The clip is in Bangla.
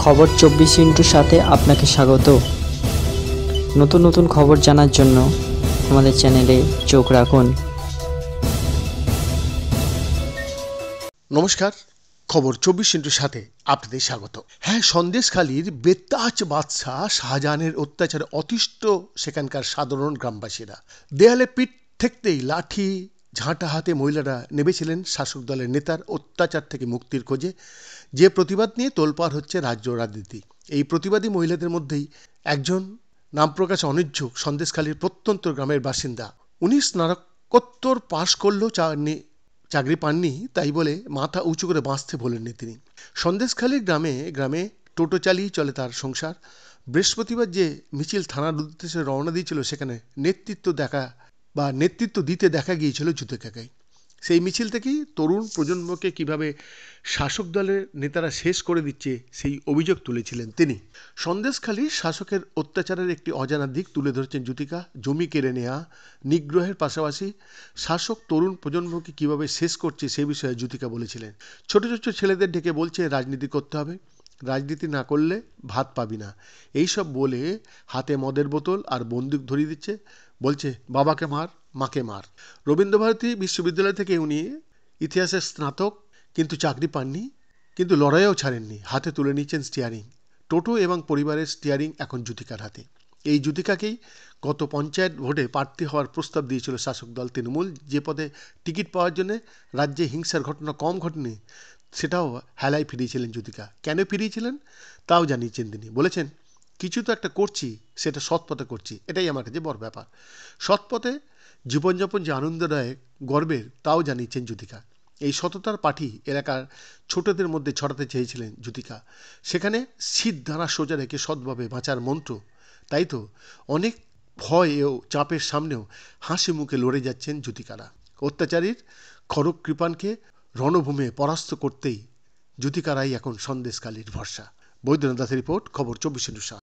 খবর 24 সাথে আপনাকে স্বাগত। নতুন নতুন খবর জানার জন্য আমাদের চ্যানেলে চোখ রাখুন। নমস্কার, খবর 24 সাথে আপনাদের স্বাগত। হ্যাঁ, সন্দেশখালীর বেতাজ বাদশাহ শাহজাহানের অত্যাচারে অতিষ্ঠ সেখানকার সাধারণ গ্রামবাসীরা। দেয়ালে পিঠ ঠেকতেই লাঠি ঝাঁটা হাতে মহিলারা নেমেছিলেন শাসক দলের নেতার অত্যাচার থেকে মুক্তির খোঁজে। যে প্রতিবাদ নিয়ে তোলপাড় হচ্ছে রাজ্য রাজনীতি। এই প্রতিবাদী মহিলাদের মধ্যেই একজন নাম প্রকাশে অনিচ্ছুক সন্দেশখালীর প্রত্যন্ত গ্রামের বাসিন্দা। উনি স্নাতকোত্তর পাশ করলেও চাকরি পাননি, তাই বলে মাথা উঁচু করে বাঁচতে ভোলেননি তিনি। সন্দেশখালীর গ্রামে গ্রামে টোটো চালিয়ে চলে তার সংসার। বৃহস্পতিবার যে মিছিল থানার উদ্দেশ্যে রওনা দিয়েছিল, সেখানে নেতৃত্ব দিতে দেখা গিয়েছিল জুতেকাকাই। সেই মিছিল থেকেই তরুণ প্রজন্মকে কিভাবে শাসক দলের নেতারা শেষ করে দিচ্ছে সেই অভিযোগ তুলেছিলেন তিনি। সন্দেশখালীর শাসকের অত্যাচারের একটি অজানা দিক তুলে ধরেছেন জুতিকা। জমি কেড়ে নেওয়া, নিগ্রহের পাশাপাশি শাসক তরুণ প্রজন্মকে কিভাবে শেষ করছে সে বিষয়ে জুতিকা বলেছিলেন। ছোট ছোট ছেলেদের ডেকে বলছে রাজনীতি করতে হবে, রাজনীতি না করলে ভাত পাবি না, এইসব বলে হাতে মদের বোতল আর বন্দুক ধরিয়ে দিচ্ছে। বলছে বাবাকে মার, মাকে মার। রবীন্দ্রভারতী বিশ্ববিদ্যালয় থেকে উনি ইতিহাসের স্নাতক, কিন্তু চাকরি পাননি, কিন্তু লড়াইও ছাড়েননি। হাতে তুলে নিচ্ছেন স্টিয়ারিং। টোটো এবং পরিবারের স্টিয়ারিং এখন জুতিকার হাতে। এই জুতিকাকেই গত পঞ্চায়েত ভোটে প্রার্থী হওয়ার প্রস্তাব দিয়েছিল শাসক দল তৃণমূল। যে পদে টিকিট পাওয়ার জন্য রাজ্যে হিংসার ঘটনা কম ঘটেনি, সেটাও হেলায় ফিরিয়েছিলেন জুতিকা। কেন ফিরিয়েছিলেন তাও জানিয়েছেন তিনি। বলেছেন, কিছু তো একটা করছি, সেটা সৎ পথে করছি, এটাই আমার কাছে বড় ব্যাপার। সৎ পথে জীবনযাপন যে আনন্দদায়ক, গর্বের, তাও জানিয়েছেন জুতিকা। এই সততার পাঠই এলাকার ছোটদের মধ্যে ছড়াতে চেয়েছিলেন জুতিকা। সেখানে শীত দানা সোজা রেখে সৎভাবে বাঁচার মন্ত্র। তাই তো অনেক ভয় ও চাপের সামনেও হাসি মুখে লড়ে যাচ্ছেন জুতিকারা। অত্যাচারীর খড়গ কৃপানকে রণভূমে পরাস্ত করতেই জুতিকারাই এখন সন্দেশখালীর ভরসা। বৈদ্যনাথ দাসের রিপোর্ট, খবর 24।